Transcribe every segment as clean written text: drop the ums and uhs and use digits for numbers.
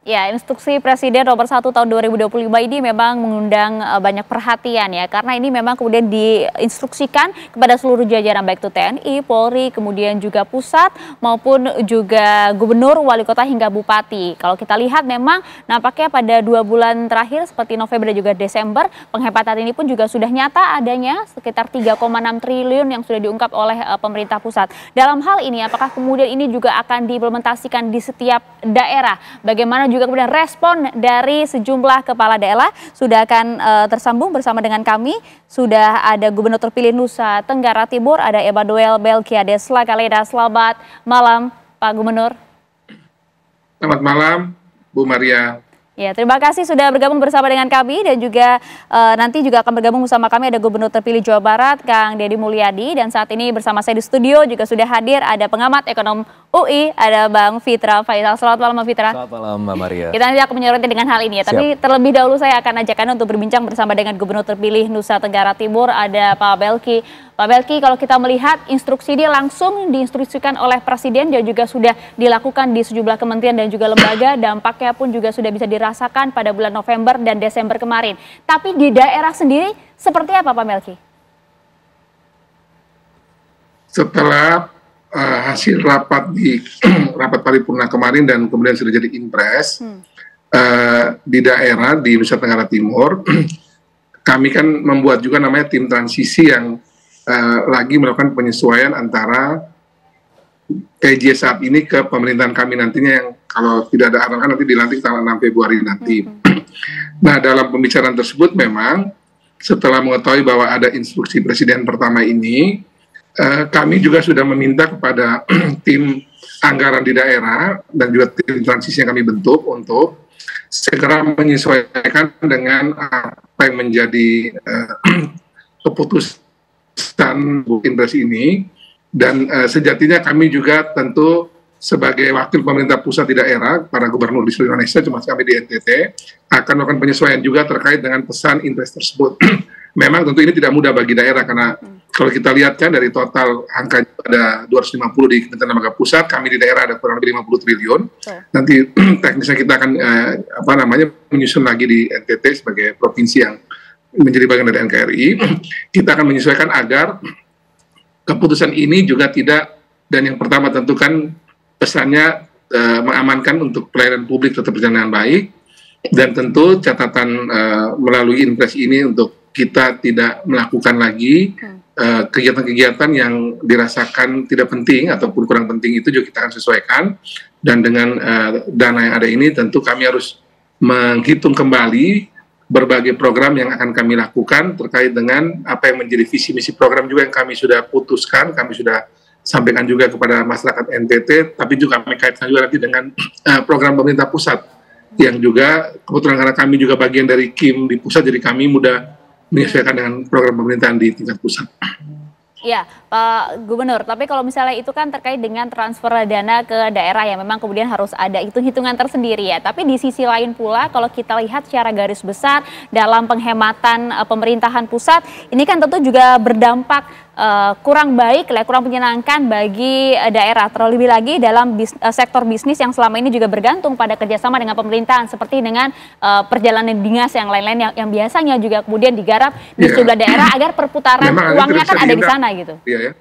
Ya, instruksi Presiden nomor 1 tahun 2025 ini memang mengundang banyak perhatian ya, karena ini memang kemudian diinstruksikan kepada seluruh jajaran baik itu TNI, Polri, kemudian juga pusat maupun juga gubernur, wali kota hingga bupati. Kalau kita lihat memang nampaknya pada 2 bulan terakhir seperti November dan juga Desember, penghematan ini pun juga sudah nyata adanya sekitar 3,6 triliun yang sudah diungkap oleh pemerintah pusat. Dalam hal ini apakah kemudian ini juga akan diimplementasikan di setiap daerah? Bagaimana juga kemudian respon dari sejumlah kepala daerah sudah akan tersambung bersama dengan kami. Sudah ada Gubernur terpilih Nusa Tenggara Timur, ada Emmanuel Belkiades Lakaleda. Selamat malam Pak Gubernur. Selamat malam Bu Maria. Ya, terima kasih sudah bergabung bersama dengan kami dan juga nanti juga akan bergabung bersama kami ada Gubernur terpilih Jawa Barat Kang Deddy Mulyadi, dan saat ini bersama saya di studio juga sudah hadir ada pengamat ekonom UI, ada Bang Fitra Faisal. Selamat malam Bang Fitra. Selamat malam Mbak Maria. Kita nanti akan menyoroti dengan hal ini ya, tapi terlebih dahulu saya akan ajak Anda untuk berbincang bersama dengan Gubernur terpilih Nusa Tenggara Timur, ada Pak Belki. Pak Belki, kalau kita melihat instruksi ini langsung diinstruksikan oleh Presiden dan juga sudah dilakukan di sejumlah kementerian dan juga lembaga, dampaknya pun juga sudah bisa dirasakan pada bulan November dan Desember kemarin. Tapi di daerah sendiri seperti apa Pak Belki? Setelah hasil rapat di rapat paripurna kemarin dan kemudian sudah jadi impres di daerah di Nusa Tenggara Timur, kami kan membuat juga namanya tim transisi yang lagi melakukan penyesuaian antara PJ saat ini ke pemerintahan kami nantinya yang kalau tidak ada arahan nanti dilantik tanggal 6 Februari nanti. Nah, dalam pembicaraan tersebut memang setelah mengetahui bahwa ada instruksi Presiden pertama ini, kami juga sudah meminta kepada tim anggaran di daerah dan juga tim transisi yang kami bentuk untuk segera menyesuaikan dengan apa yang menjadi keputusan Impres ini. Dan sejatinya kami juga tentu sebagai wakil pemerintah pusat di daerah, para gubernur di seluruh Indonesia, cuma kami di NTT, akan melakukan penyesuaian juga terkait dengan pesan Impres tersebut. Memang tentu ini tidak mudah bagi daerah karena kalau kita lihat kan dari total angka ada 250 di Kementerian Lembaga Pusat, kami di daerah ada kurang lebih 50 triliun. Nanti teknisnya kita akan menyusun lagi di NTT sebagai provinsi yang menjadi bagian dari NKRI. Kita akan menyesuaikan agar keputusan ini juga tidak, dan yang pertama tentu kan pesannya mengamankan untuk pelayanan publik tetap berjalan dengan baik, dan tentu catatan melalui Impres ini untuk kita tidak melakukan lagi kegiatan-kegiatan yang dirasakan tidak penting ataupun kurang penting, itu juga kita akan sesuaikan. Dan dengan dana yang ada ini tentu kami harus menghitung kembali berbagai program yang akan kami lakukan terkait dengan apa yang menjadi visi misi program juga yang kami sudah putuskan, kami sudah sampaikan juga kepada masyarakat NTT, tapi juga kami kaitkan juga nanti dengan program pemerintah pusat yang juga kebetulan karena kami juga bagian dari KIM di pusat, jadi kami mudah menyesuaikan dengan program pemerintahan di tingkat pusat. Ya, Pak Gubernur, tapi kalau misalnya itu kan terkait dengan transfer dana ke daerah ya, memang kemudian harus ada hitung-hitungan tersendiri ya. Tapi di sisi lain pula kalau kita lihat secara garis besar dalam penghematan pemerintahan pusat, ini kan tentu juga berdampak kurang baik, kurang menyenangkan bagi daerah. Terlebih lagi dalam sektor bisnis yang selama ini juga bergantung pada kerjasama dengan pemerintahan, seperti dengan perjalanan dinas yang lain-lain yang biasanya juga kemudian digarap di sejumlah daerah agar perputaran uangnya kan ada di sana gitu. Iya ya,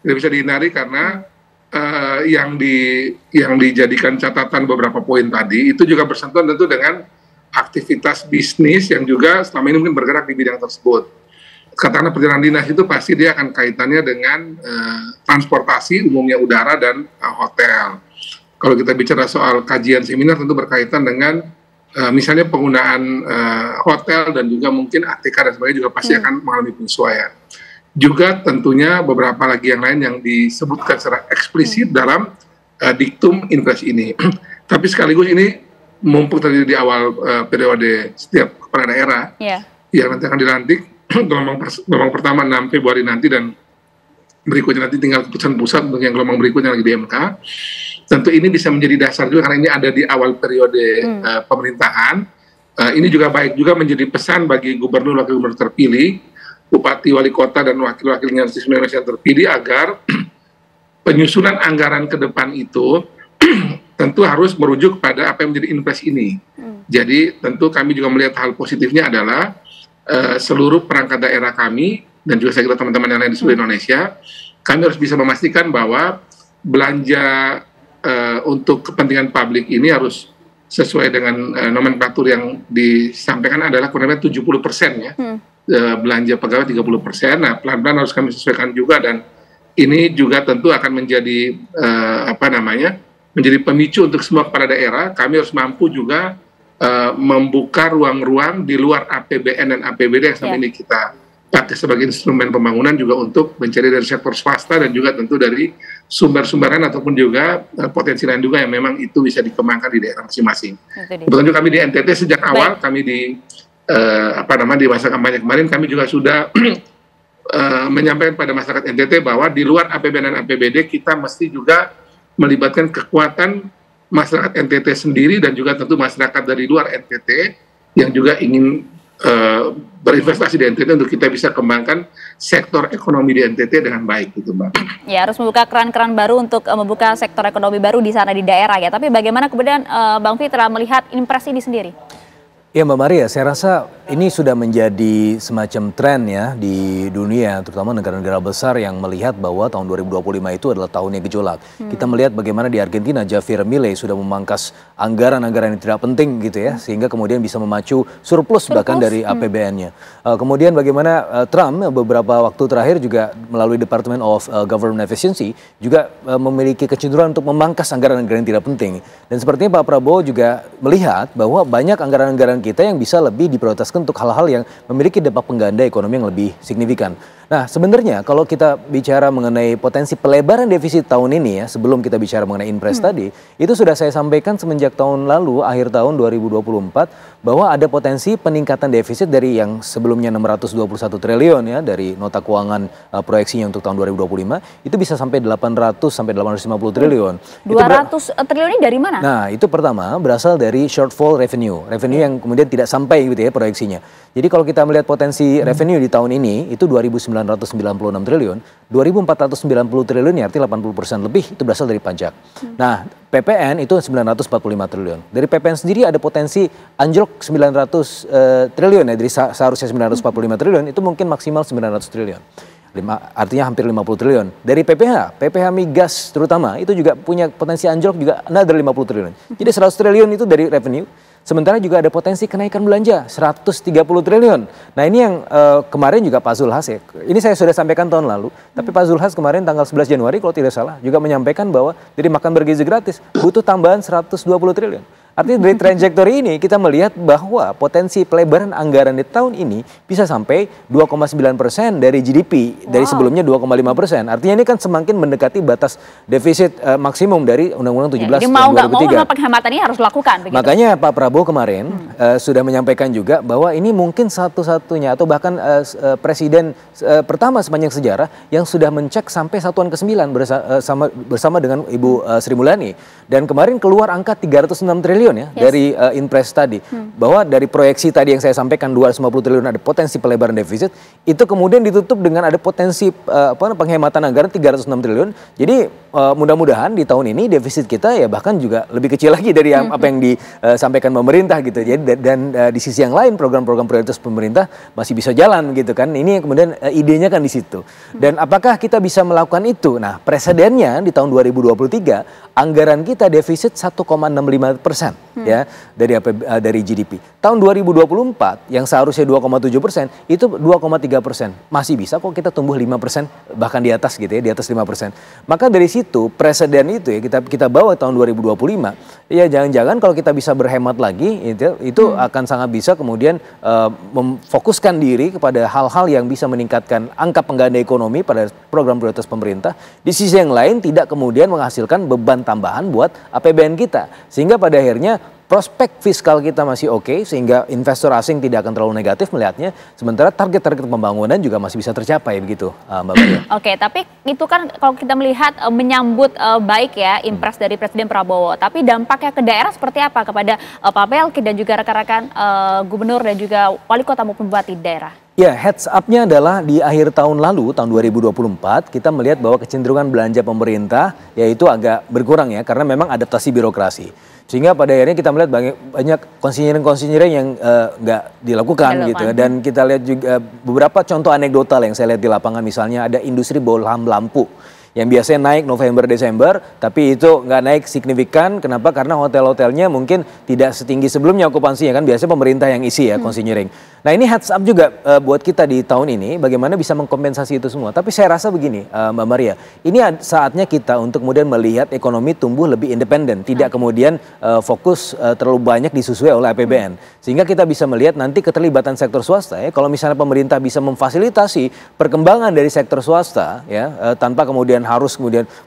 tidak bisa dihindari karena yang dijadikan catatan beberapa poin tadi itu juga bersentuhan tentu dengan aktivitas bisnis yang juga selama ini mungkin bergerak di bidang tersebut. Katakanlah perjalanan dinas itu pasti dia akan kaitannya dengan transportasi umumnya udara dan hotel. Kalau kita bicara soal kajian seminar tentu berkaitan dengan misalnya penggunaan hotel dan juga mungkin ATK dan sebagainya juga pasti akan mengalami penyesuaian. Juga tentunya beberapa lagi yang lain yang disebutkan secara eksplisit dalam diktum Impres ini. Tapi sekaligus ini mumpung terjadi di awal periode setiap kepala daerah yang nanti akan dilantik, gelombang pertama 6 Februari nanti dan berikutnya nanti tinggal keputusan pusat untuk yang gelombang berikutnya lagi di MK. Tentu ini bisa menjadi dasar juga karena ini ada di awal periode pemerintahan. Ini juga baik juga menjadi pesan bagi gubernur, wakil gubernur terpilih, bupati, wali kota dan wakil-wakilnya di seluruh Indonesia yang terpilih agar penyusunan anggaran ke depan itu tentu harus merujuk pada apa yang menjadi impres ini. Jadi tentu kami juga melihat hal positifnya adalah seluruh perangkat daerah kami dan juga saya kira teman-teman yang lain di seluruh Indonesia, kami harus bisa memastikan bahwa belanja untuk kepentingan publik ini harus sesuai dengan nomenklatur yang disampaikan adalah kurang lebih 70% ya. Belanja pegawai 30%. Nah, pelan-pelan harus kami sesuaikan juga, dan ini juga tentu akan menjadi menjadi pemicu untuk semua kepala daerah. Kami harus mampu juga membuka ruang-ruang di luar APBN dan APBD yang selama ini kita pakai sebagai instrumen pembangunan, juga untuk mencari dari sektor swasta dan juga tentu dari sumber-sumberan ataupun juga potensi lain juga yang memang itu bisa dikembangkan di daerah masing-masing. Kebetulan juga kami di NTT sejak awal kami di masa kampanye kemarin kami juga sudah menyampaikan pada masyarakat NTT bahwa di luar APBN dan APBD kita mesti juga melibatkan kekuatan masyarakat NTT sendiri dan juga tentu masyarakat dari luar NTT yang juga ingin berinvestasi di NTT untuk kita bisa kembangkan sektor ekonomi di NTT dengan baik, gitu Mbak. Ya, harus membuka keran-keran baru untuk membuka sektor ekonomi baru di sana di daerah ya. Tapi bagaimana kemudian Bang Fitra melihat impres ini sendiri? Ya Mbak Maria, saya rasa ini sudah menjadi semacam tren ya di dunia, terutama negara-negara besar yang melihat bahwa tahun 2025 itu adalah tahunnya gejolak. Kita melihat bagaimana di Argentina Javier Milei sudah memangkas anggaran-anggaran yang tidak penting gitu ya, sehingga kemudian bisa memacu surplus bahkan dari APBN-nya. Kemudian bagaimana Trump beberapa waktu terakhir juga melalui Department of Government Efficiency juga memiliki kecenderungan untuk memangkas anggaran-anggaran yang tidak penting. Dan sepertinya Pak Prabowo juga melihat bahwa banyak anggaran-anggaran kita yang bisa lebih diprioritaskan untuk hal-hal yang memiliki dampak pengganda ekonomi yang lebih signifikan. Nah, sebenarnya kalau kita bicara mengenai potensi pelebaran defisit tahun ini ya, sebelum kita bicara mengenai impres tadi, itu sudah saya sampaikan semenjak tahun lalu, akhir tahun 2024, bahwa ada potensi peningkatan defisit dari yang sebelumnya 621 triliun ya, dari nota keuangan proyeksinya untuk tahun 2025, itu bisa sampai 800 sampai 850 triliun. 200 triliun ini dari mana? Nah, itu pertama berasal dari shortfall revenue yang kemudian tidak sampai gitu ya proyeksinya. Jadi kalau kita melihat potensi revenue di tahun ini itu 2.996 triliun, 2.490 triliun ya arti 80% lebih itu berasal dari pajak. Nah, PPN itu 945 triliun. Dari PPN sendiri ada potensi anjlok 900 triliun ya, dari seharusnya 945 triliun itu mungkin maksimal 900 triliun. Artinya hampir 50 triliun. Dari PPH migas terutama itu juga punya potensi anjlok juga another 50 triliun. Jadi 100 triliun itu dari revenue. Sementara juga ada potensi kenaikan belanja 130 triliun. Nah ini yang kemarin juga Pak Zulhas ya, ini saya sudah sampaikan tahun lalu, tapi Pak Zulhas kemarin tanggal 11 Januari kalau tidak salah juga menyampaikan bahwa dari makan bergizi gratis butuh tambahan 120 triliun. Artinya dari trajektori ini kita melihat bahwa potensi pelebaran anggaran di tahun ini bisa sampai 2,9% dari GDP, dari sebelumnya 2,5%. Artinya ini kan semakin mendekati batas defisit maksimum dari Undang-Undang 17 jadi mau nggak mau 2003. memang penghematan ini harus dilakukan. Begitu? Makanya Pak Prabowo kemarin sudah menyampaikan juga bahwa ini mungkin satu-satunya atau bahkan presiden pertama sepanjang sejarah yang sudah mencek sampai satuan ke-9 bersama dengan Ibu Sri Mulyani. Dan kemarin keluar angka 306 triliun ya dari impres tadi, bahwa dari proyeksi tadi yang saya sampaikan 250 triliun ada potensi pelebaran defisit, itu kemudian ditutup dengan ada potensi penghematan anggaran 306 triliun. Jadi mudah-mudahan di tahun ini defisit kita ya bahkan juga lebih kecil lagi dari apa yang disampaikan pemerintah gitu. Jadi dan di sisi yang lain program-program prioritas pemerintah masih bisa jalan gitu kan. Ini kemudian idenya kan di situ. Dan apakah kita bisa melakukan itu? Nah, presidennya di tahun 2023 anggaran kita defisit 1,65% ya dari GDP. Tahun 2024 yang seharusnya 2,7% itu 2,3%. Masih bisa kok kita tumbuh 5% bahkan di atas gitu ya, di atas 5%. Maka dari situ presiden itu ya kita bawa tahun 2025. Ya jangan-jangan kalau kita bisa berhemat lagi itu akan sangat bisa kemudian memfokuskan diri kepada hal-hal yang bisa meningkatkan angka pengganda ekonomi pada program prioritas pemerintah. Di sisi yang lain tidak kemudian menghasilkan beban tambahan buat APBN kita. Sehingga pada akhirnya prospek fiskal kita masih oke, sehingga investor asing tidak akan terlalu negatif melihatnya, sementara target-target pembangunan juga masih bisa tercapai begitu, Mbak Maria. Oke, tapi itu kan kalau kita melihat menyambut baik ya impres dari Presiden Prabowo, tapi dampaknya ke daerah seperti apa kepada Pak Melki dan juga rekan-rekan gubernur dan juga wali kota maupun bupati daerah? Ya, heads up-nya adalah di akhir tahun lalu, tahun 2024, kita melihat bahwa kecenderungan belanja pemerintah yaitu agak berkurang ya, karena memang adaptasi birokrasi. Sehingga pada akhirnya kita melihat banyak konsinyering yang nggak dilakukan gitu. Dan kita lihat juga beberapa contoh anekdotal yang saya lihat di lapangan, misalnya ada industri bohlam lampu yang biasanya naik November-Desember, tapi itu nggak naik signifikan. Kenapa? Karena hotel-hotelnya mungkin tidak setinggi sebelumnya okupansinya, kan biasanya pemerintah yang isi ya konsinyering. Nah ini heads up juga buat kita di tahun ini, bagaimana bisa mengkompensasi itu semua. Tapi saya rasa begini Mbak Maria, ini saatnya kita untuk kemudian melihat ekonomi tumbuh lebih independen, tidak kemudian fokus terlalu banyak disusui oleh APBN. Sehingga kita bisa melihat nanti keterlibatan sektor swasta ya, kalau misalnya pemerintah bisa memfasilitasi perkembangan dari sektor swasta ya, tanpa kemudian harus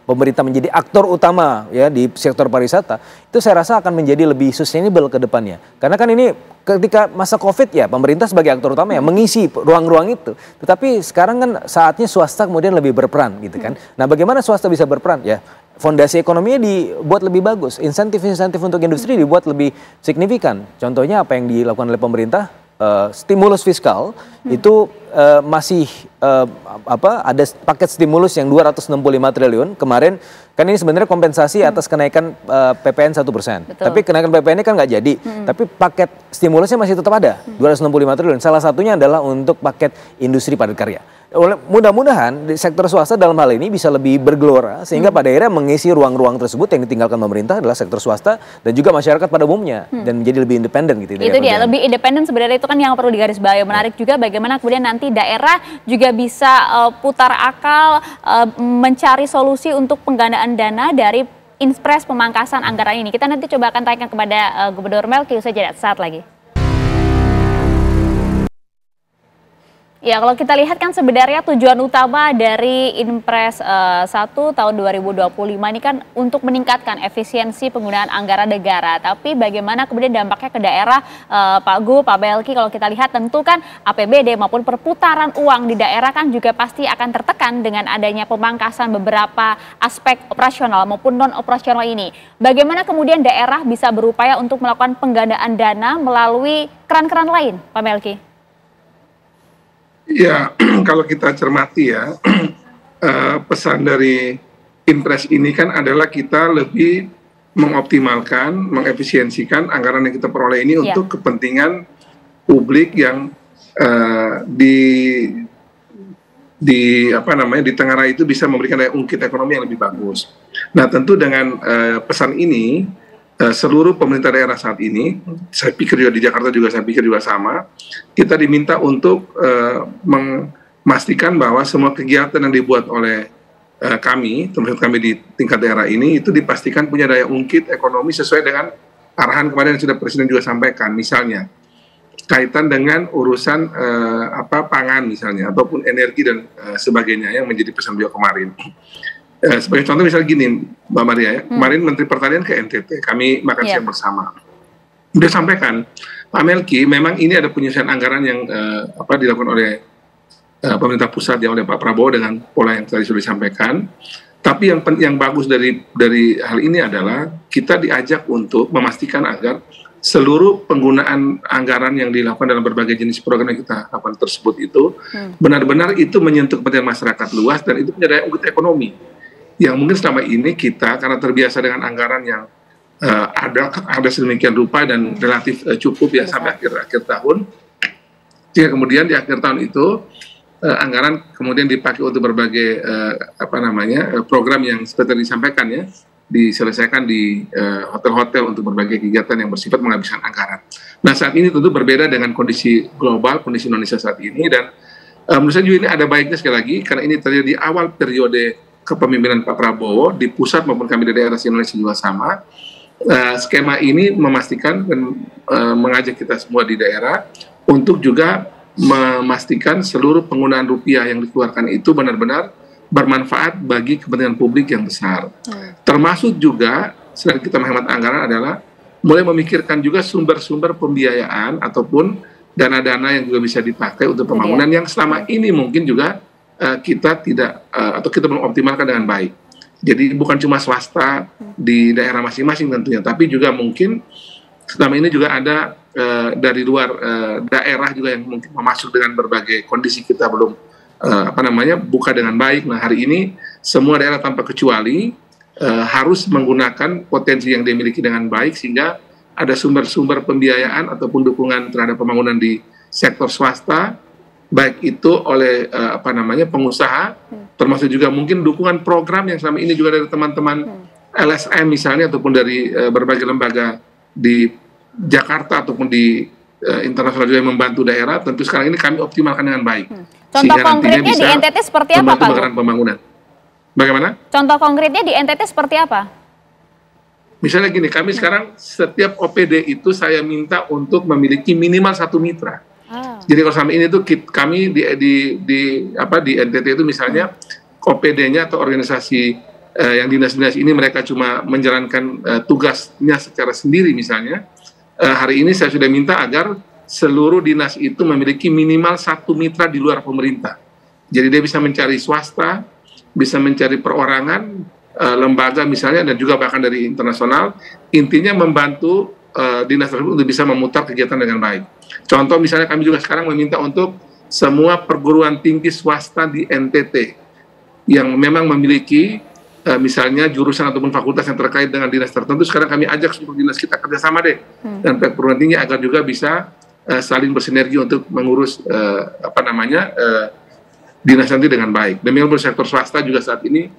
pemerintah menjadi aktor utama ya di sektor pariwisata, itu saya rasa akan menjadi lebih sustainable ke depannya. Karena kan ini ketika masa Covid ya pemerintah sebagai aktor utama ya mengisi ruang-ruang itu. Tetapi sekarang kan saatnya swasta kemudian lebih berperan gitu kan. Nah, bagaimana swasta bisa berperan ya? Fondasi ekonominya dibuat lebih bagus, insentif-insentif untuk industri dibuat lebih signifikan. Contohnya apa yang dilakukan oleh pemerintah? Stimulus fiskal itu masih ada paket stimulus yang 265 triliun kemarin, kan ini sebenarnya kompensasi atas kenaikan PPN 1%. Tapi kenaikan PPN ini kan nggak jadi, tapi paket stimulusnya masih tetap ada 265 triliun. Salah satunya adalah untuk paket industri padat karya. Mudah-mudahan di sektor swasta dalam hal ini bisa lebih bergelora sehingga pada akhirnya mengisi ruang-ruang tersebut yang ditinggalkan pemerintah adalah sektor swasta dan juga masyarakat pada umumnya dan menjadi lebih independen gitu. Itu dia, lebih independen sebenarnya itu kan yang perlu digarisbawahi. Menarik juga bagaimana kemudian nanti daerah juga bisa putar akal mencari solusi untuk penggandaan dana dari impres pemangkasan anggaran ini. Kita nanti coba akan tanyakan kepada Gubernur Melki usai jeda saat lagi. Ya, kalau kita lihat kan sebenarnya tujuan utama dari Impres 1 tahun 2025 ini kan untuk meningkatkan efisiensi penggunaan anggaran negara. Tapi bagaimana kemudian dampaknya ke daerah, Pak Gu, Pak Melki, kalau kita lihat tentu kan APBD maupun perputaran uang di daerah kan juga pasti akan tertekan dengan adanya pemangkasan beberapa aspek operasional maupun non-operasional ini. Bagaimana kemudian daerah bisa berupaya untuk melakukan penggandaan dana melalui keran-keran lain, Pak Melki? Ya, kalau kita cermati ya, pesan dari Impres ini kan adalah kita lebih mengoptimalkan, mengefisiensikan anggaran yang kita peroleh ini untuk kepentingan publik yang ditengarai itu bisa memberikan daya ungkit ekonomi yang lebih bagus. Nah, tentu dengan pesan ini, seluruh pemerintah daerah saat ini, saya pikir juga di Jakarta juga saya pikir juga sama, kita diminta untuk memastikan bahwa semua kegiatan yang dibuat oleh termasuk kami di tingkat daerah ini, itu dipastikan punya daya ungkit ekonomi sesuai dengan arahan kemarin yang sudah Presiden juga sampaikan, misalnya kaitan dengan urusan pangan misalnya, ataupun energi dan sebagainya yang menjadi pesan beliau kemarin. Sebagai contoh misalnya gini Mbak Maria ya, kemarin Menteri Pertanian ke NTT, kami makan siang bersama. Dia sampaikan, Pak Melki, memang ini ada penyelesaian anggaran yang dilakukan oleh pemerintah pusat ya, oleh Pak Prabowo dengan pola yang tadi sudah disampaikan. Tapi yang bagus dari hal ini adalah kita diajak untuk memastikan agar seluruh penggunaan anggaran yang dilakukan dalam berbagai jenis program yang kita lakukan tersebut itu benar-benar itu menyentuh kepentingan masyarakat luas dan itu punya daya ungkit ekonomi. Yang mungkin selama ini kita karena terbiasa dengan anggaran yang ada sedemikian rupa dan relatif cukup ya sampai akhir tahun, sehingga kemudian di akhir tahun itu anggaran kemudian dipakai untuk berbagai program yang seperti disampaikan ya, diselesaikan di hotel-hotel untuk berbagai kegiatan yang bersifat menghabiskan anggaran. Nah, saat ini tentu berbeda dengan kondisi global, kondisi Indonesia saat ini, dan menurut saya juga ini ada baiknya sekali lagi karena ini terjadi di awal periode kepemimpinan Pak Prabowo di pusat maupun kami di daerah Indonesia juga sama. Skema ini memastikan dan mengajak kita semua di daerah untuk juga memastikan seluruh penggunaan rupiah yang dikeluarkan itu benar-benar bermanfaat bagi kepentingan publik yang besar. Termasuk juga selain kita menghemat anggaran adalah mulai memikirkan juga sumber-sumber pembiayaan ataupun dana-dana yang juga bisa dipakai untuk pembangunan yang selama ini mungkin juga kita tidak atau kita belum optimalkan dengan baik. Jadi bukan cuma swasta di daerah masing-masing tentunya, tapi juga mungkin selama ini juga ada dari luar daerah juga yang mungkin masuk dengan berbagai kondisi kita belum buka dengan baik. Nah, hari ini semua daerah tanpa kecuali harus menggunakan potensi yang dimiliki dengan baik sehingga ada sumber-sumber pembiayaan ataupun dukungan terhadap pembangunan di sektor swasta, baik itu oleh pengusaha, termasuk juga mungkin dukungan program yang selama ini juga dari teman-teman LSM misalnya ataupun dari berbagai lembaga di Jakarta ataupun di internasional juga yang membantu daerah. Tentu sekarang ini kami optimalkan dengan baik. Contoh konkretnya di NTT seperti apa, Pak? Pembangunan. Bagaimana? Contoh konkretnya di NTT seperti apa? Misalnya gini, kami sekarang setiap OPD itu saya minta untuk memiliki minimal 1 mitra. Jadi kalau selama ini tuh kami di NTT itu misalnya OPD-nya atau organisasi yang dinas-dinas ini mereka cuma menjalankan tugasnya secara sendiri misalnya. Hari ini saya sudah minta agar seluruh dinas itu memiliki minimal 1 mitra di luar pemerintah. Jadi dia bisa mencari swasta, bisa mencari perorangan, lembaga misalnya, dan juga bahkan dari internasional, intinya membantu dinas tersebut untuk bisa memutar kegiatan dengan baik. Contoh misalnya kami juga sekarang meminta untuk semua perguruan tinggi swasta di NTT yang memang memiliki misalnya jurusan ataupun fakultas yang terkait dengan dinas tertentu, sekarang kami ajak seluruh dinas kita kerjasama deh dan perguruan tinggi agar juga bisa saling bersinergi untuk mengurus dinas nanti dengan baik. Demikian sektor swasta juga saat ini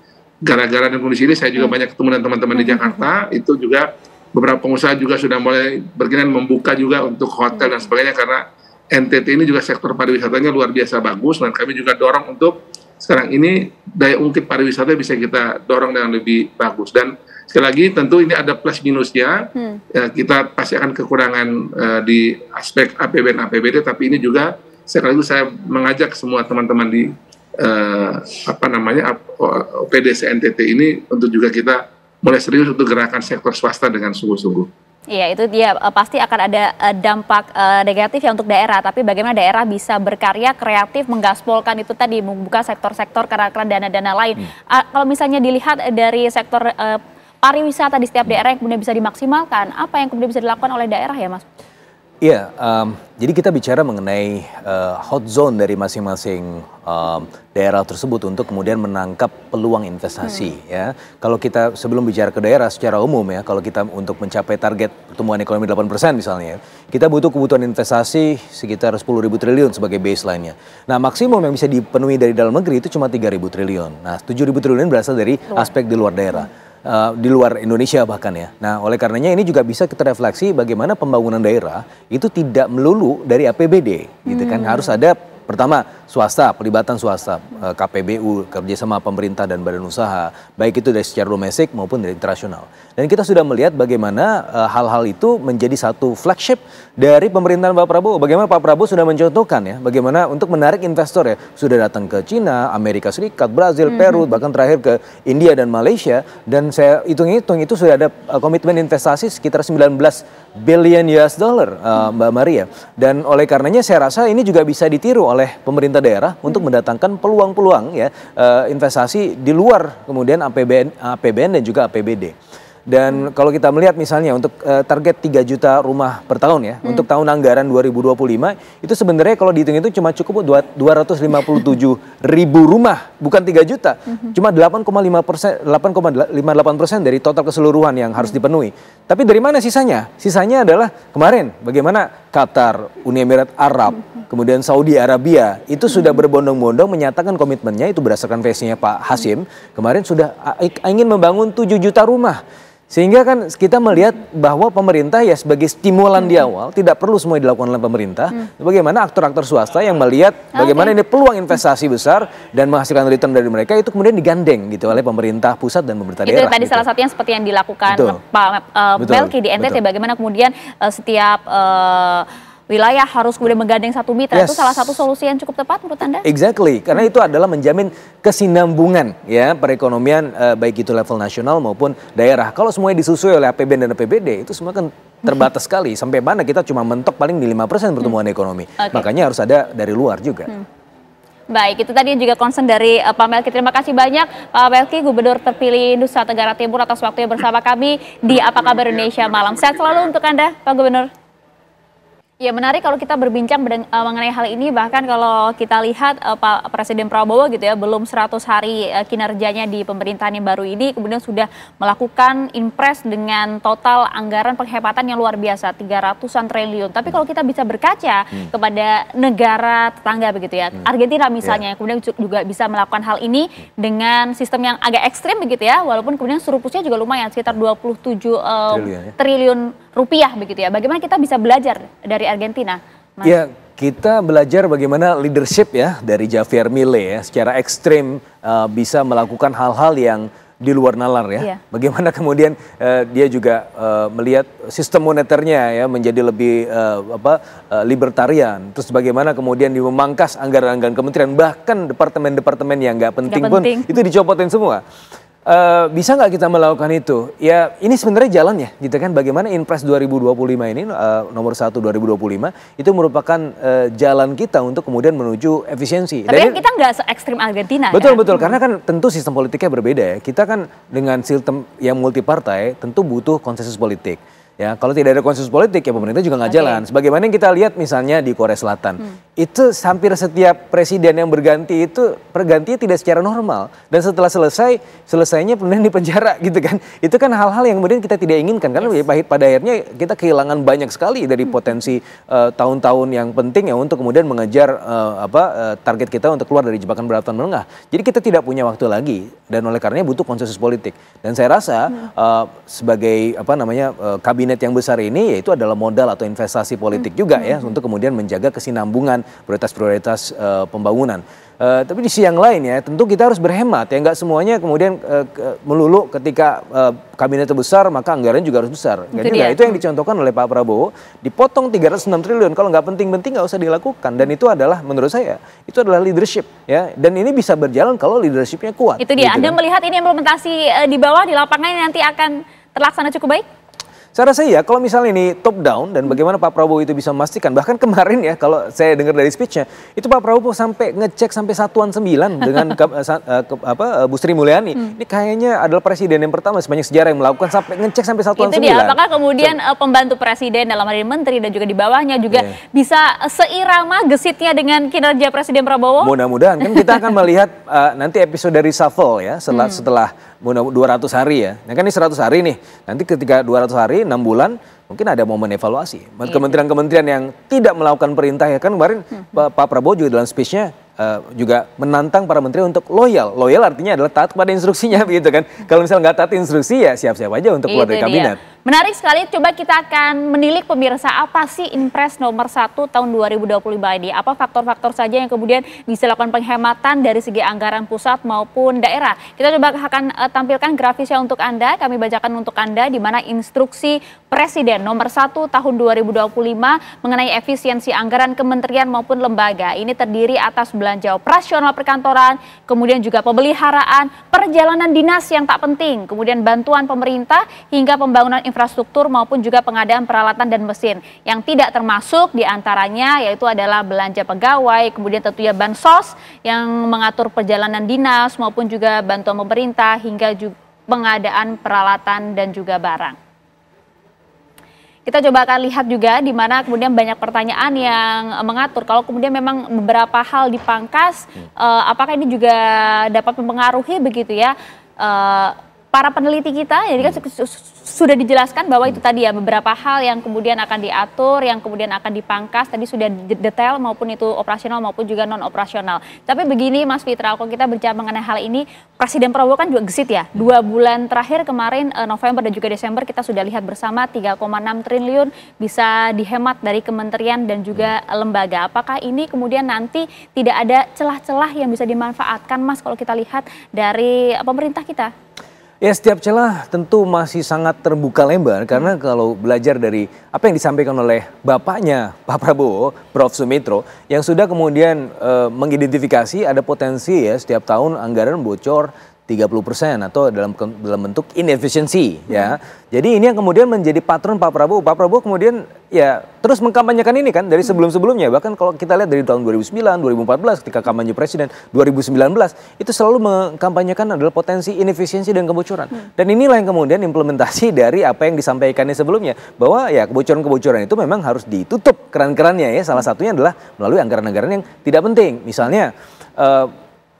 gara-gara dan kondisi ini saya juga banyak ketemu dengan teman-teman di Jakarta, itu juga beberapa pengusaha juga sudah mulai berkenan membuka juga untuk hotel dan sebagainya karena NTT ini juga sektor pariwisatanya luar biasa bagus dan kami juga dorong untuk sekarang ini daya ungkit pariwisata bisa kita dorong dengan lebih bagus. Dan sekali lagi tentu ini ada plus minusnya, kita pasti akan kekurangan di aspek APBN APBD, tapi ini juga sekaligus saya mengajak semua teman-teman di OPD NTT ini untuk juga kita mulai serius untuk gerakan sektor swasta dengan sungguh-sungguh. Iya, itu dia pasti akan ada dampak negatif ya untuk daerah, tapi bagaimana daerah bisa berkarya kreatif menggaspolkan itu tadi, membuka sektor-sektor karena dana-dana lain. Kalau misalnya dilihat dari sektor pariwisata di setiap daerah yang kemudian bisa dimaksimalkan, apa yang kemudian bisa dilakukan oleh daerah ya, Mas? Iya, jadi kita bicara mengenai hot zone dari masing-masing daerah tersebut untuk kemudian menangkap peluang investasi ya. Kalau kita sebelum bicara ke daerah secara umum ya, kalau kita untuk mencapai target pertumbuhan ekonomi 8% misalnya, kita butuh kebutuhan investasi sekitar 10.000 triliun sebagai baseline-nya. Nah, maksimum yang bisa dipenuhi dari dalam negeri itu cuma 3.000 triliun. Nah, 7.000 triliun berasal dari aspek di luar daerah. Di luar Indonesia bahkan ya. Nah, oleh karenanya ini juga bisa kita refleksi bagaimana pembangunan daerah itu tidak melulu dari APBD, gitu kan. Harus ada pertama swasta, pelibatan swasta, KPBU, kerjasama pemerintah dan badan usaha, baik itu dari secara domestik maupun dari internasional. Dan kita sudah melihat bagaimana hal-hal itu menjadi satu flagship dari pemerintahan Pak Prabowo. Bagaimana Pak Prabowo sudah mencontohkan ya, bagaimana untuk menarik investor ya, sudah datang ke Cina, Amerika Serikat, Brazil, Peru, bahkan terakhir ke India dan Malaysia. Dan saya hitung-hitung itu sudah ada komitmen investasi sekitar 19 billion US dollar, Mbak Maria. Dan oleh karenanya saya rasa ini juga bisa ditiru oleh pemerintah daerah untuk mendatangkan peluang-peluang ya investasi di luar kemudian APBN dan juga APBD. Dan kalau kita melihat misalnya untuk target 3 juta rumah per tahun ya, untuk tahun anggaran 2025 itu sebenarnya kalau dihitung itu cuma cukup 257 ribu rumah, bukan 3 juta, cuma 8,58% dari total keseluruhan yang harus dipenuhi. Tapi dari mana sisanya? Sisanya adalah kemarin bagaimana Qatar, Uni Emirat Arab, kemudian Saudi Arabia itu sudah berbondong-bondong menyatakan komitmennya, itu berdasarkan versinya Pak Hasim, kemarin sudah ingin membangun 7 juta rumah. Sehingga kan kita melihat bahwa pemerintah ya sebagai stimulan di awal tidak perlu semua dilakukan oleh pemerintah. Bagaimana aktor-aktor swasta yang melihat bagaimana ini peluang investasi besar dan menghasilkan return dari mereka itu kemudian digandeng gitu oleh pemerintah pusat dan pemerintah daerah. Itu tadi salah satunya seperti yang dilakukan Pak Melki di NTT. Bagaimana kemudian setiap wilayah harus kemudian menggandeng satu mitra. Itu salah satu solusi yang cukup tepat menurut Anda? Exactly, karena itu adalah menjamin kesinambungan ya perekonomian baik itu level nasional maupun daerah. Kalau semuanya disusui oleh APBN dan APBD itu semua kan terbatas sekali. Sampai mana kita cuma mentok paling di 5% pertumbuhan ekonomi. Makanya harus ada dari luar juga. Baik, itu tadi juga concern dari Pak Melki. Terima kasih banyak Pak Melki, Gubernur terpilih Nusa Tenggara Timur atas waktunya bersama kami di Apa Kabar Indonesia Malam. Sehat selalu untuk Anda, Pak Gubernur. Ya, menarik kalau kita berbincang mengenai hal ini, bahkan kalau kita lihat Pak Presiden Prabowo gitu ya, belum 100 hari kinerjanya di pemerintahan yang baru ini, kemudian sudah melakukan impres dengan total anggaran penghematan yang luar biasa, 300-an triliun. Tapi kalau kita bisa berkaca kepada negara tetangga begitu ya, Argentina misalnya, kemudian juga bisa melakukan hal ini dengan sistem yang agak ekstrim begitu ya, walaupun kemudian surplusnya juga lumayan, sekitar 27 triliun rupiah begitu ya. Bagaimana kita bisa belajar dari Argentina, Mas? Ya, kita belajar bagaimana leadership ya dari Javier Milei ya secara ekstrim bisa melakukan hal-hal yang di luar nalar ya. Bagaimana kemudian dia juga melihat sistem moneternya ya menjadi lebih libertarian. Terus bagaimana kemudian dia memangkas anggaran-anggaran kementerian, bahkan departemen-departemen yang nggak penting pun itu dicopotin semua. Bisa nggak kita melakukan itu? Ya ini sebenarnya jalannya gitu kan, bagaimana Inpres 2025 ini nomor 1 2025 itu merupakan jalan kita untuk kemudian menuju efisiensi. Tapi kita nggak se-ekstrim Argentina. Betul, karena kan tentu sistem politiknya berbeda ya. Kita kan dengan sistem yang multipartai tentu butuh konsensus politik. Ya, kalau tidak ada konsensus politik ya pemerintah juga nggak jalan. Sebagaimana yang kita lihat misalnya di Korea Selatan, itu hampir setiap presiden yang berganti itu pergantinya tidak secara normal, dan setelah selesainya kemudian di penjara gitu kan. Itu kan hal-hal yang kemudian kita tidak inginkan karena pada akhirnya kita kehilangan banyak sekali dari potensi tahun-tahun yang penting ya untuk kemudian mengejar target kita untuk keluar dari jebakan pendapatan menengah. Jadi kita tidak punya waktu lagi dan oleh karenanya butuh konsensus politik. Dan saya rasa sebagai kabinet yang besar ini yaitu adalah modal atau investasi politik juga ya untuk kemudian menjaga kesinambungan prioritas-prioritas pembangunan. Tapi di sisi yang lain ya tentu kita harus berhemat ya, nggak semuanya kemudian melulu ketika kabinet besar maka anggaran juga harus besar. Itu yang dicontohkan oleh Pak Prabowo, dipotong 306 triliun, kalau nggak penting-penting nggak usah dilakukan, dan itu adalah menurut saya itu adalah leadership ya, dan ini bisa berjalan kalau leadershipnya kuat. Itu dia, gitu. Anda melihat ini implementasi di bawah di lapangan nanti akan terlaksana cukup baik? Saya rasa ya, kalau misalnya ini top down dan bagaimana Pak Prabowo itu bisa memastikan, bahkan kemarin ya kalau saya dengar dari speech-nya, itu Pak Prabowo sampai ngecek sampai satuan 9 dengan Bu Sri Mulyani. Ini kayaknya adalah presiden yang pertama sebanyak sejarah yang melakukan sampai ngecek sampai satuan 9. Itu dia, apakah kemudian pembantu presiden dalam hal ini menteri dan juga di bawahnya juga bisa seirama gesitnya dengan kinerja Presiden Prabowo? Mudah-mudahan, kan kita akan melihat nanti episode dari reshuffle ya setelah 200 hari ya. Nah kan ini 100 hari nih. Nanti ketika 200 hari, 6 bulan, mungkin ada momen evaluasi. Kementerian-kementerian yang tidak melakukan perintah ya kan kemarin Pak Prabowo juga dalam speech-nya juga menantang para menteri untuk loyal. Loyal artinya adalah taat pada instruksinya begitu kan. Kalau misalnya nggak taat instruksi ya siap-siap aja untuk keluar dari kabinet. Menarik sekali, coba kita akan menilik pemirsa apa sih Inpres nomor 1 tahun 2025 ini. Apa faktor-faktor saja yang kemudian bisa lakukan penghematan dari segi anggaran pusat maupun daerah. Kita coba akan tampilkan grafisnya untuk Anda, kami bacakan untuk Anda di mana instruksi Presiden nomor 1 tahun 2025 mengenai efisiensi anggaran kementerian maupun lembaga. Ini terdiri atas belanja operasional perkantoran, kemudian juga pemeliharaan, perjalanan dinas yang tak penting, kemudian bantuan pemerintah hingga pembangunan infrastruktur maupun juga pengadaan peralatan dan mesin. Yang tidak termasuk diantaranya yaitu adalah belanja pegawai, kemudian tentunya bansos yang mengatur perjalanan dinas maupun juga bantuan pemerintah hingga juga pengadaan peralatan dan juga barang. Kita coba akan lihat juga di mana kemudian banyak pertanyaan yang mengatur kalau kemudian memang beberapa hal dipangkas, apakah ini juga dapat mempengaruhi begitu ya para peneliti kita. Jadi kan sudah dijelaskan bahwa itu tadi ya beberapa hal yang kemudian akan diatur, yang kemudian akan dipangkas, tadi sudah detail maupun itu operasional maupun juga non operasional. Tapi begini Mas Fitra, kalau kita bicara mengenai hal ini, Presiden Prabowo kan juga gesit ya. 2 bulan terakhir kemarin November dan juga Desember kita sudah lihat bersama 3,6 triliun bisa dihemat dari kementerian dan juga lembaga. Apakah ini kemudian nanti tidak ada celah-celah yang bisa dimanfaatkan Mas kalau kita lihat dari pemerintah kita? Ya, setiap celah tentu masih sangat terbuka lebar karena kalau belajar dari apa yang disampaikan oleh bapaknya Pak Prabowo, Prof. Sumitro, yang sudah kemudian mengidentifikasi ada potensi ya setiap tahun anggaran bocor 30% atau dalam bentuk inefisiensi ya. Jadi ini yang kemudian menjadi patron Pak Prabowo. Pak Prabowo kemudian ya terus mengkampanyekan ini kan dari sebelum-sebelumnya. Bahkan kalau kita lihat dari tahun 2009, 2014 ketika kampanye presiden, 2019 itu selalu mengkampanyekan adalah potensi inefisiensi dan kebocoran. Dan inilah yang kemudian implementasi dari apa yang disampaikannya sebelumnya. Bahwa ya kebocoran-kebocoran itu memang harus ditutup keran-kerannya ya. Salah satunya adalah melalui anggaran-anggaran yang tidak penting. Misalnya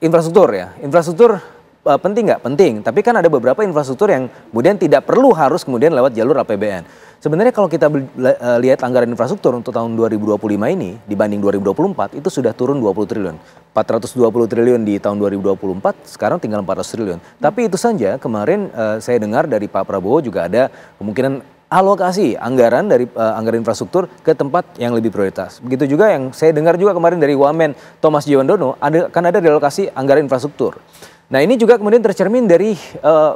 infrastruktur ya. Infrastruktur penting nggak? Penting. Tapi kan ada beberapa infrastruktur yang kemudian tidak perlu harus kemudian lewat jalur APBN. Sebenarnya kalau kita lihat anggaran infrastruktur untuk tahun 2025 ini dibanding 2024 itu sudah turun 20 triliun. 420 triliun di tahun 2024, sekarang tinggal 400 triliun. Tapi itu saja kemarin saya dengar dari Pak Prabowo juga ada kemungkinan alokasi anggaran dari anggaran infrastruktur ke tempat yang lebih prioritas. Begitu juga yang saya dengar juga kemarin dari Wamen Thomas Jiwandono akan ada relokasi anggaran infrastruktur. Nah ini juga kemudian tercermin dari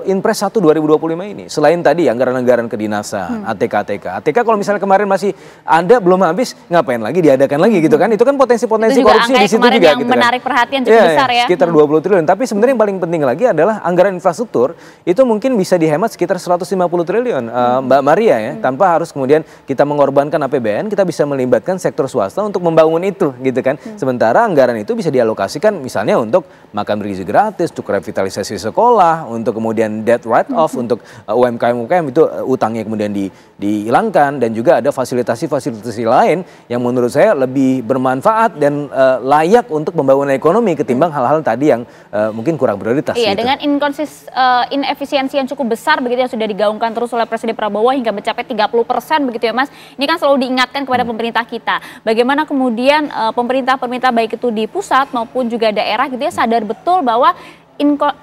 Inpres 1 2025 ini. Selain tadi anggaran-anggaran kedinasan, ATK kalau misalnya kemarin masih ada belum habis, ngapain lagi diadakan lagi gitu kan? Itu kan potensi-potensi korupsi di situ juga yang gitu menarik kan. perhatian cukup besar ya. Sekitar 20 triliun. Tapi sebenarnya yang paling penting lagi adalah anggaran infrastruktur itu mungkin bisa dihemat sekitar 150 triliun Mbak Maria ya. Tanpa harus kemudian kita mengorbankan APBN, kita bisa melibatkan sektor swasta untuk membangun itu gitu kan. Sementara anggaran itu bisa dialokasikan misalnya untuk makan bergizi gratis, untuk revitalisasi sekolah, untuk kemudian debt write-off, untuk UMKM itu utangnya kemudian dihilangkan, dan juga ada fasilitasi-fasilitasi lain yang menurut saya lebih bermanfaat dan layak untuk pembangunan ekonomi ketimbang hal-hal tadi yang mungkin kurang prioritas. Iya, gitu. dengan inefisiensi yang cukup besar begitu yang sudah digaungkan terus oleh Presiden Prabowo hingga mencapai 30% begitu ya Mas. Ini kan selalu diingatkan kepada pemerintah kita. Bagaimana kemudian pemerintah baik itu di pusat maupun juga daerah gitu ya sadar betul bahwa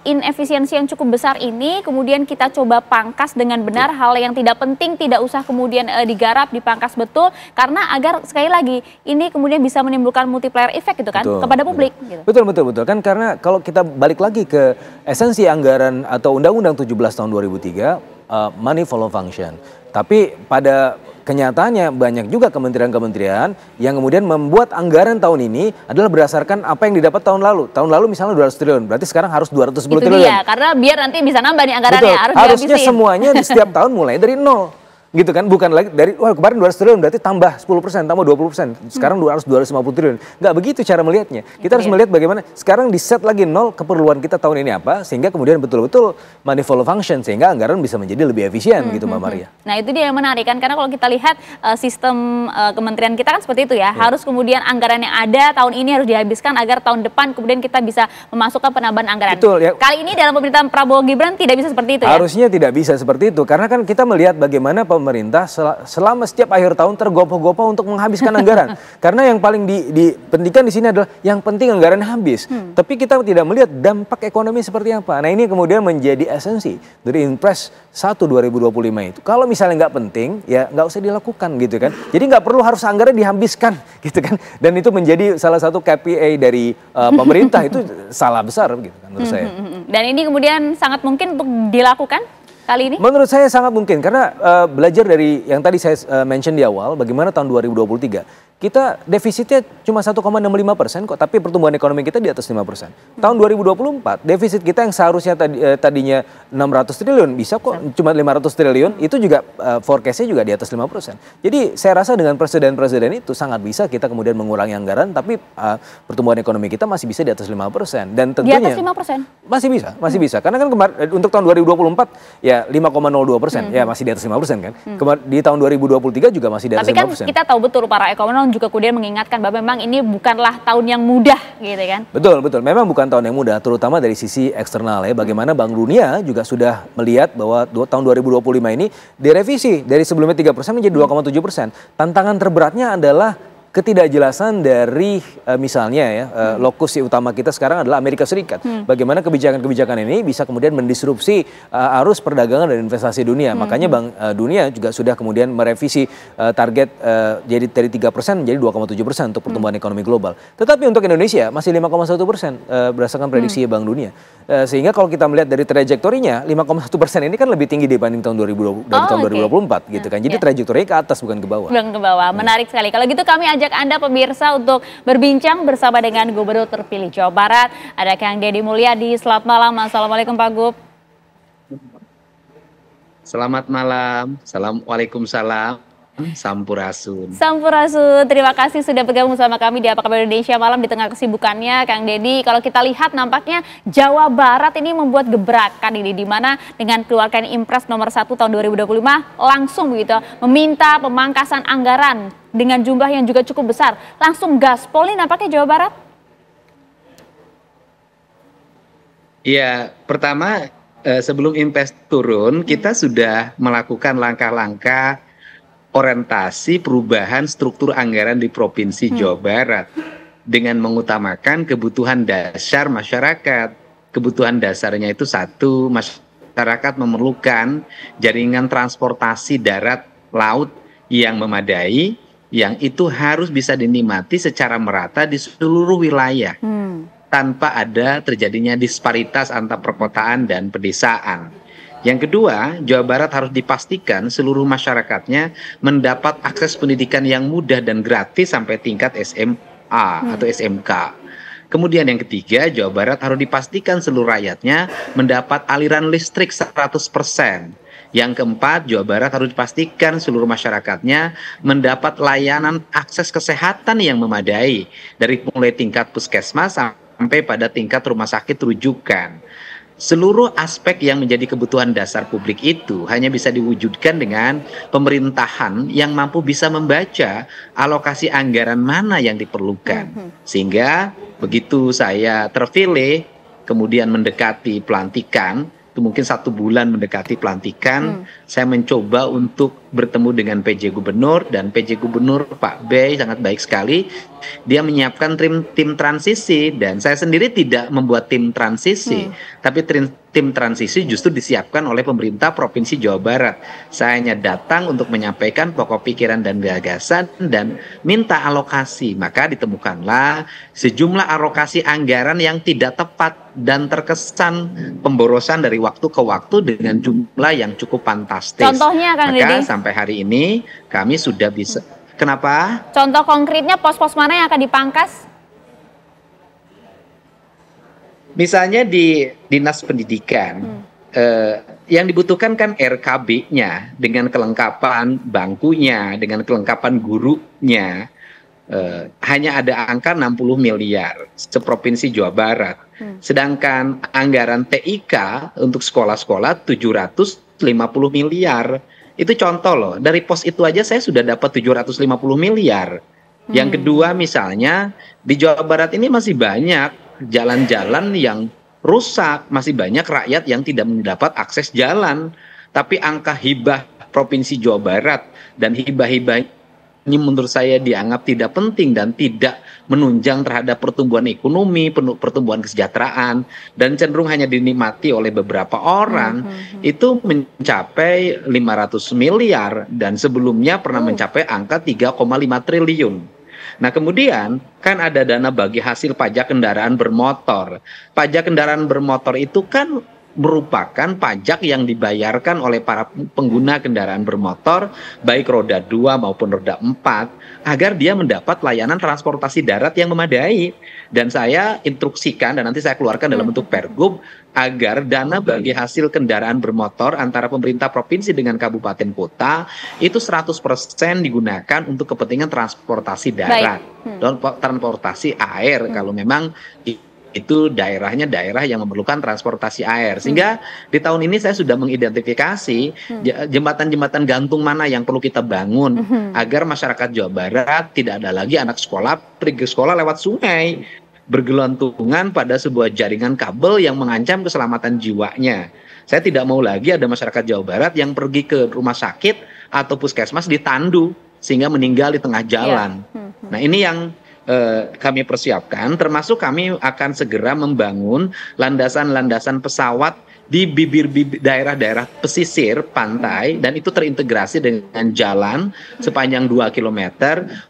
inefisiensi yang cukup besar ini kemudian kita coba pangkas dengan benar. Hal yang tidak penting tidak usah kemudian digarap, dipangkas betul, karena agar sekali lagi ini kemudian bisa menimbulkan multiplier effect gitu kan kepada publik. Betul kan, karena kalau kita balik lagi ke esensi anggaran atau Undang-Undang 17 tahun 2003, money follow function. Tapi pada kenyataannya banyak juga kementerian-kementerian yang kemudian membuat anggaran tahun ini adalah berdasarkan apa yang didapat tahun lalu. Tahun lalu misalnya 200 triliun, berarti sekarang harus 210 triliun. Itu dia, karena biar nanti bisa nambah nih anggarannya. Betul, harusnya semuanya di setiap tahun mulai dari nol. Gitu kan, bukan lagi dari kemarin 200 triliun berarti tambah 10%, tambah 20%, sekarang 250 triliun. Nggak begitu cara melihatnya. Kita harus melihat bagaimana sekarang di set lagi nol keperluan kita tahun ini apa, sehingga kemudian betul-betul money follow function, sehingga anggaran bisa menjadi lebih efisien gitu Mbak Maria. Nah itu dia yang menarik kan, karena kalau kita lihat sistem kementerian kita kan seperti itu ya, harus kemudian anggaran yang ada tahun ini harus dihabiskan agar tahun depan kemudian kita bisa memasukkan penambahan anggaran. Betul, ya. Kali ini dalam pemerintahan Prabowo Gibran tidak bisa seperti itu ya? Harusnya tidak bisa seperti itu, karena kan kita melihat bagaimana pemerintah selama setiap akhir tahun tergopoh-gopoh untuk menghabiskan anggaran. Karena yang paling dipentingkan di sini adalah yang penting anggaran habis. Tapi kita tidak melihat dampak ekonomi seperti apa. Nah ini kemudian menjadi esensi dari Inpres 1 2025 itu. Kalau misalnya nggak penting, ya nggak usah dilakukan gitu kan. Jadi nggak perlu harus anggaran dihabiskan gitu kan. Dan itu menjadi salah satu KPI dari pemerintah, itu salah besar gitu kan menurut saya. Dan ini kemudian sangat mungkin untuk dilakukan kali ini? Menurut saya sangat mungkin, karena belajar dari yang tadi saya mention di awal, bagaimana tahun 2023 kita defisitnya cuma 1,65% kok, tapi pertumbuhan ekonomi kita di atas 5%. Tahun 2024 defisit kita yang seharusnya tadinya 600 triliun bisa kok cuma 500 triliun, itu juga forecastnya juga di atas 5%. Jadi saya rasa dengan presiden-presiden itu sangat bisa kita kemudian mengurangi anggaran, tapi pertumbuhan ekonomi kita masih bisa di atas 5%. Dan tentunya di atas 5%? Masih bisa. Karena kan kemarin untuk tahun 2024 ya 5,02%, ya masih di atas 5% kan. Di tahun 2023 juga masih di atas 5%. Tapi kan kita tahu betul para ekonom juga kemudian mengingatkan bahwa memang ini bukanlah tahun yang mudah gitu kan. Betul. Memang bukan tahun yang mudah, terutama dari sisi eksternal ya. Bagaimana Bank Dunia juga sudah melihat bahwa tahun 2025 ini direvisi dari sebelumnya 3% menjadi 2,7%. Tantangan terberatnya adalah ketidakjelasan dari misalnya ya lokus utama kita sekarang adalah Amerika Serikat. Bagaimana kebijakan-kebijakan ini bisa kemudian mendisrupsi arus perdagangan dan investasi dunia. Makanya Bank Dunia juga sudah kemudian merevisi target jadi dari 3% menjadi 2,7% untuk pertumbuhan ekonomi global. Tetapi untuk Indonesia masih 5,1% berdasarkan prediksi Bank Dunia. Sehingga kalau kita melihat dari trajektorinya 5,1% ini kan lebih tinggi dibanding tahun 2020 dari tahun 2024 gitu kan. Jadi trajektorinya ke atas bukan ke bawah. Bukan ke bawah. Menarik sekali. Kalau gitu kami ajak Anda pemirsa untuk berbincang bersama dengan Gubernur terpilih Jawa Barat. Ada Kang Deddy Mulyadi. Selamat malam. Assalamualaikum Pak Gub. Selamat malam. Waalaikumsalam. Sampurasun. Sampurasun, terima kasih sudah bergabung bersama kami di Apa Kabar Indonesia Malam di tengah kesibukannya, Kang Deddy. Kalau kita lihat nampaknya Jawa Barat ini membuat gebrakan ini, di mana dengan keluarkan Impres nomor 1 tahun 2025 langsung begitu meminta pemangkasan anggaran dengan jumlah yang juga cukup besar. Langsung gaspol nih nampaknya Jawa Barat. Iya, pertama sebelum Impres turun kita sudah melakukan langkah-langkah orientasi perubahan struktur anggaran di Provinsi Jawa Barat dengan mengutamakan kebutuhan dasar masyarakat. Kebutuhan dasarnya itu satu, masyarakat memerlukan jaringan transportasi darat laut yang memadai, yang itu harus bisa dinikmati secara merata di seluruh wilayah tanpa ada terjadinya disparitas antar perkotaan dan pedesaan. Yang kedua, Jawa Barat harus dipastikan seluruh masyarakatnya mendapat akses pendidikan yang mudah dan gratis sampai tingkat SMA atau SMK. Kemudian yang ketiga, Jawa Barat harus dipastikan seluruh rakyatnya mendapat aliran listrik 100%. Yang keempat, Jawa Barat harus dipastikan seluruh masyarakatnya mendapat layanan akses kesehatan yang memadai dari mulai tingkat puskesmas sampai pada tingkat rumah sakit rujukan. Seluruh aspek yang menjadi kebutuhan dasar publik itu hanya bisa diwujudkan dengan pemerintahan yang mampu bisa membaca alokasi anggaran mana yang diperlukan. Sehingga begitu saya terpilih, kemudian mendekati pelantikan, itu mungkin 1 bulan mendekati pelantikan, saya mencoba untuk bertemu dengan PJ Gubernur, dan PJ Gubernur Pak Bey sangat baik sekali. Dia menyiapkan tim transisi, dan saya sendiri tidak membuat tim transisi, tapi tim transisi justru disiapkan oleh pemerintah Provinsi Jawa Barat. Saya hanya datang untuk menyampaikan pokok pikiran dan gagasan dan minta alokasi. Maka ditemukanlah sejumlah alokasi anggaran yang tidak tepat dan terkesan pemborosan dari waktu ke waktu dengan jumlah yang cukup fantastis. Contohnya Kang Deddy? Maka sampai hari ini kami sudah bisa. Kenapa? Contoh konkretnya pos-pos mana yang akan dipangkas? Misalnya di Dinas Pendidikan, yang dibutuhkan kan RKB-nya dengan kelengkapan bangkunya, dengan kelengkapan gurunya, hanya ada angka 60 miliar seprovinsi Jawa Barat. Sedangkan anggaran TIK untuk sekolah-sekolah 750 miliar. Itu contoh loh, dari pos itu aja saya sudah dapat 750 miliar. Yang kedua misalnya, di Jawa Barat ini masih banyak jalan-jalan yang rusak, masih banyak rakyat yang tidak mendapat akses jalan. Tapi angka hibah Provinsi Jawa Barat dan hibah-hibah ini menurut saya dianggap tidak penting dan tidak menunjang terhadap pertumbuhan ekonomi, pertumbuhan kesejahteraan, dan cenderung hanya dinikmati oleh beberapa orang. Itu mencapai 500 miliar dan sebelumnya pernah mencapai angka 3,5 triliun. Nah kemudian kan ada dana bagi hasil pajak kendaraan bermotor. Pajak kendaraan bermotor itu kan merupakan pajak yang dibayarkan oleh para pengguna kendaraan bermotor, baik roda 2 maupun roda 4, agar dia mendapat layanan transportasi darat yang memadai. Dan saya instruksikan, dan nanti saya keluarkan dalam bentuk pergub, agar dana bagi hasil kendaraan bermotor antara pemerintah provinsi dengan kabupaten kota itu 100% digunakan untuk kepentingan transportasi darat dan transportasi air kalau memang itu daerahnya daerah yang memerlukan transportasi air. Sehingga di tahun ini saya sudah mengidentifikasi jembatan-jembatan gantung mana yang perlu kita bangun agar masyarakat Jawa Barat tidak ada lagi anak sekolah pergi ke sekolah lewat sungai, bergelantungan pada sebuah jaringan kabel yang mengancam keselamatan jiwanya. Saya tidak mau lagi ada masyarakat Jawa Barat yang pergi ke rumah sakit atau puskesmas ditandu sehingga meninggal di tengah jalan. Nah ini yang kami persiapkan, termasuk kami akan segera membangun landasan-landasan pesawat di bibir-bibir daerah-daerah pesisir pantai, dan itu terintegrasi dengan jalan sepanjang 2 km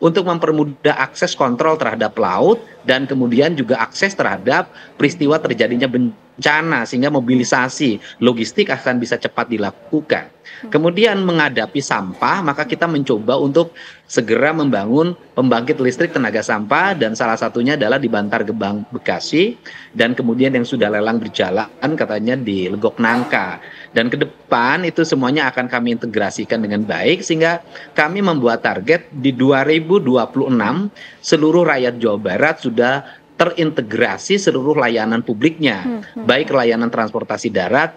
untuk mempermudah akses kontrol terhadap laut dan kemudian juga akses terhadap peristiwa terjadinya bencana, sehingga mobilisasi logistik akan bisa cepat dilakukan. Kemudian menghadapi sampah, maka kita mencoba untuk segera membangun pembangkit listrik tenaga sampah, dan salah satunya adalah di Bantar Gebang, Bekasi, dan kemudian yang sudah lelang berjalan katanya di Legok Nangka. Dan ke depan itu semuanya akan kami integrasikan dengan baik, sehingga kami membuat target di 2026 seluruh rakyat Jawa Barat sudah terintegrasi seluruh layanan publiknya, baik layanan transportasi darat,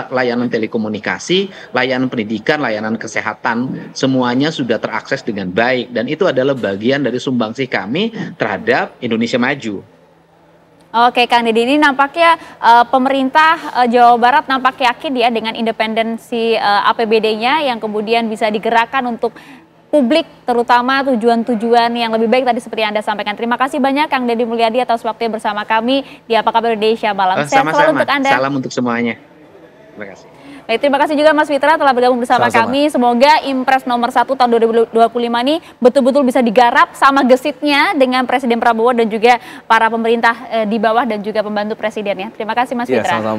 layanan telekomunikasi, layanan pendidikan, layanan kesehatan, semuanya sudah terakses dengan baik, dan itu adalah bagian dari sumbangsih kami terhadap Indonesia Maju. Oke, Kang Deddy, ini nampaknya pemerintah Jawa Barat nampak yakin ya dengan independensi APBD-nya yang kemudian bisa digerakkan untuk publik, terutama tujuan-tujuan yang lebih baik tadi seperti yang Anda sampaikan. Terima kasih banyak Kang Deddy Mulyadi atas waktunya bersama kami di Apa Kabar Indonesia Malam. Sehat selalu untuk Anda. Salam untuk semuanya. Terima kasih. Baik, terima kasih juga Mas Fitra telah bergabung bersama kami. Semoga Impres nomor 1 tahun 2025 ini betul-betul bisa digarap sama gesitnya dengan Presiden Prabowo dan juga para pemerintah di bawah dan juga pembantu Presiden ya. Terima kasih Mas Fitra. Sama-sama.